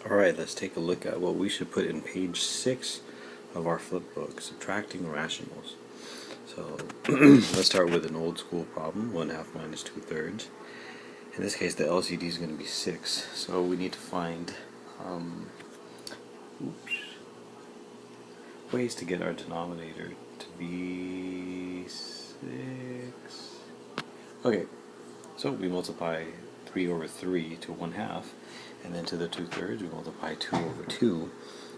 Alright, let's take a look at what we should put in page 6 of our flip book, subtracting rationals. So let's start with an old school problem, 1/2 minus 2/3. In this case the LCD is going to be 6, so we need to find ways to get our denominator to be 6. Okay, so we multiply 3 over 3 to 1/2, and then to the 2/3 we multiply 2 over 2,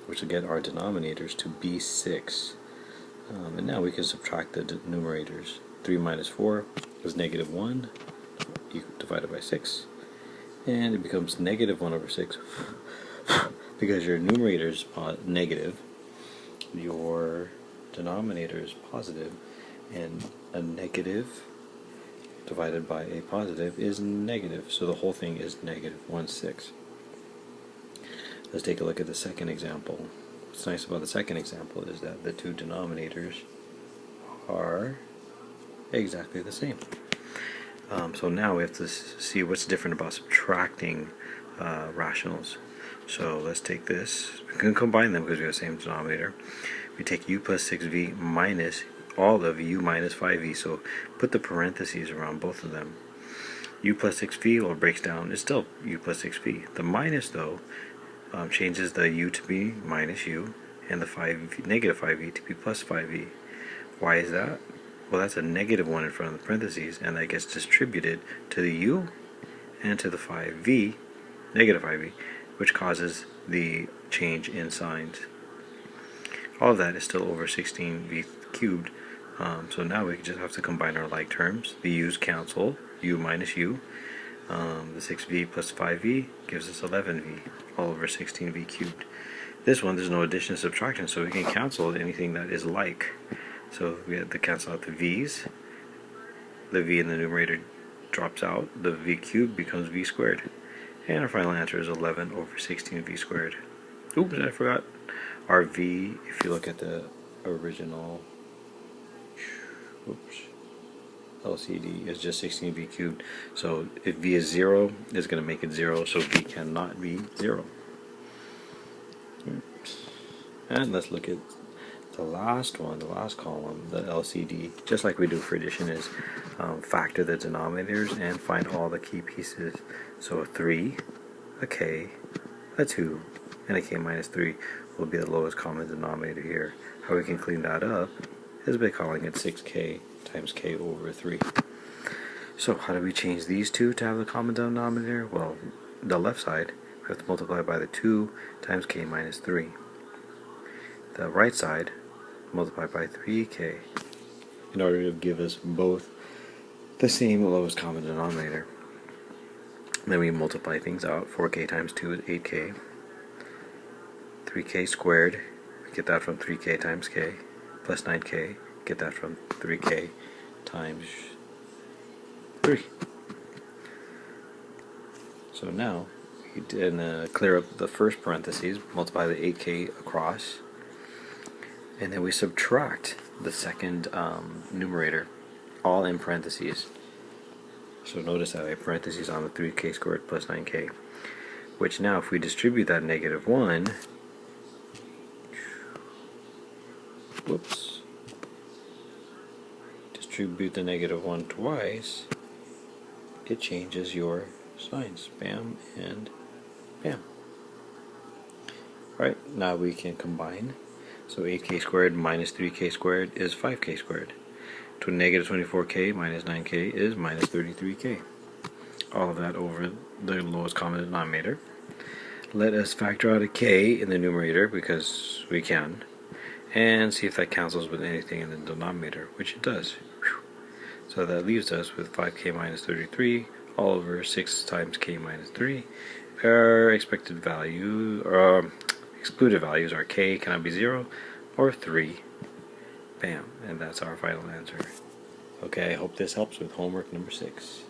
which will get our denominators to be 6. And now we can subtract the numerators. 3 minus 4 is -1 divided by 6, and it becomes -1 over 6 because your numerator is negative, your denominator is positive, and a negative divided by a positive is negative, so the whole thing is -1/6. Let's take a look at the second example. What's nice about the second example is that the two denominators are exactly the same. So now we have to see what's different about subtracting rationals. So let's take this. We can combine them because we have the same denominator. We take u plus 6v minus all of u minus 5v. So put the parentheses around both of them. U plus 6v, well, it breaks down. It's still u plus 6v. The minus, though, changes the u to be minus u and the negative 5v to be plus 5v. Why is that? Well, that's a -1 in front of the parentheses, and that gets distributed to the u and to the 5v, negative 5v, which causes the change in signs. All of that is still over 16v cubed, so now we just have to combine our like terms. The u's cancel, u minus u. The 6v plus 5v gives us 11v, all over 16v cubed. This one, there's no addition and subtraction, so we can cancel anything that is like. So we have to cancel out the v's. The v in the numerator drops out. The v cubed becomes v squared. And our final answer is 11 over 16v squared. Oops, I forgot. Our v, if you look at the original LCD, is just 16v cubed. So if v is 0, it's going to make it 0, so v cannot be 0. Oops. And let's look at the last one, the last column, the LCD, just like we do for addition, is factor the denominators and find all the key pieces. So a 3, a k, a 2, and a k minus 3 will be the lowest common denominator here. How we can clean that up is by calling it 6k times k over 3. So how do we change these two to have the common denominator? Well, the left side, we have to multiply by the 2 times k minus 3. The right side, multiply by 3k in order to give us both the same lowest common denominator. Then we multiply things out. 4k times 2 is 8k. 3k squared, we get that from 3k times k, plus 9k, get that from 3k times 3. So now we can clear up the first parentheses, multiply the 8k across, and then we subtract the second numerator, all in parentheses. So notice that I have parentheses on the 3k squared plus 9k, which now if we distribute that -1, distribute the -1 twice, it changes your signs, bam and bam. Alright, now we can combine. So 8k squared minus 3k squared is 5k squared. To -24k minus 9k is minus 33k. All of that over the lowest common denominator. Let us factor out a k in the numerator because we can, and see if that cancels with anything in the denominator, which it does. So that leaves us with 5k minus 33 all over 6 times k minus 3. Our expected value, or excluded values, are k cannot be 0 or 3. Bam, and that's our final answer. Okay, I hope this helps with homework number 6.